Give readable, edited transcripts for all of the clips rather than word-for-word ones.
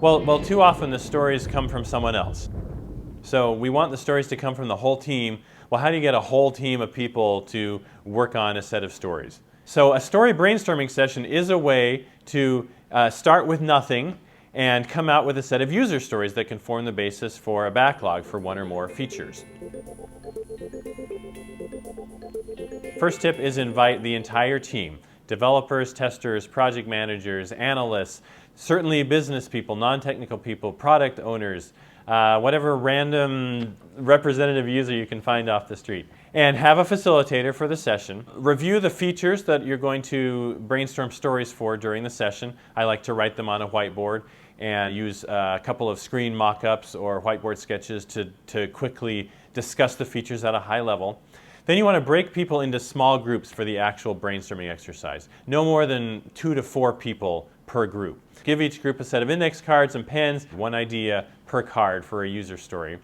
Well, too often the stories come from someone else. So we want the stories to come from the whole team. Well, how do you get a whole team of people to work on a set of stories? So a story brainstorming session is a way to start with nothing and come out with a set of user stories that can form the basis for a backlog for one or more features. First tip is invite the entire team. Developers, testers, project managers, analysts, certainly business people, non-technical people, product owners, whatever random representative user you can find off the street. And have a facilitator for the session. Review the features that you're going to brainstorm stories for during the session. I like to write them on a whiteboard and use a couple of screen mock-ups or whiteboard sketches to quickly discuss the features at a high level. Then you want to break people into small groups for the actual brainstorming exercise. No more than 2 to 4 people per group. Give each group a set of index cards and pens, one idea per card for a user story.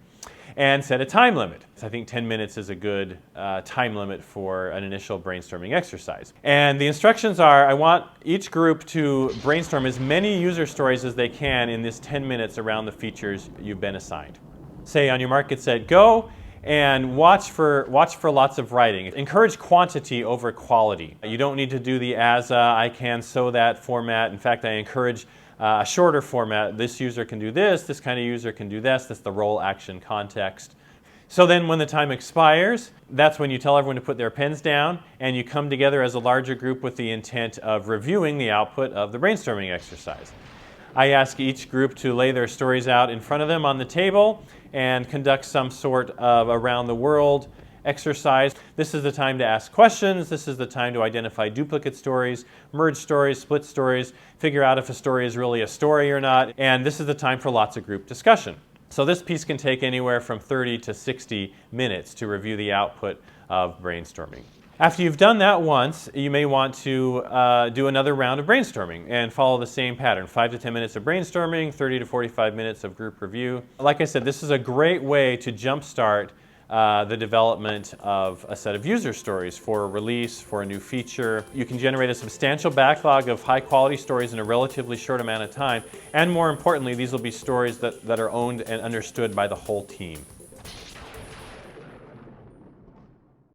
And set a time limit. I think 10 minutes is a good time limit for an initial brainstorming exercise. And the instructions are, I want each group to brainstorm as many user stories as they can in this 10 minutes around the features you've been assigned. Say on your mark, get set, go. And watch for lots of writing. Encourage quantity over quality. You don't need to do the as I can, so that format. In fact, I encourage a shorter format. This user can do this kind of user can do this. That's the role action context. So then when the time expires, that's when you tell everyone to put their pens down and you come together as a larger group with the intent of reviewing the output of the brainstorming exercise. I ask each group to lay their stories out in front of them on the table and conduct some sort of around the world exercise. This is the time to ask questions. This is the time to identify duplicate stories, merge stories, split stories, figure out if a story is really a story or not. And this is the time for lots of group discussion. So this piece can take anywhere from 30 to 60 minutes to review the output of brainstorming. After you've done that once, you may want to do another round of brainstorming and follow the same pattern. 5 to 10 minutes of brainstorming, 30 to 45 minutes of group review. Like I said, this is a great way to jumpstart the development of a set of user stories for a release, for a new feature. You can generate a substantial backlog of high-quality stories in a relatively short amount of time. And more importantly, these will be stories that are owned and understood by the whole team.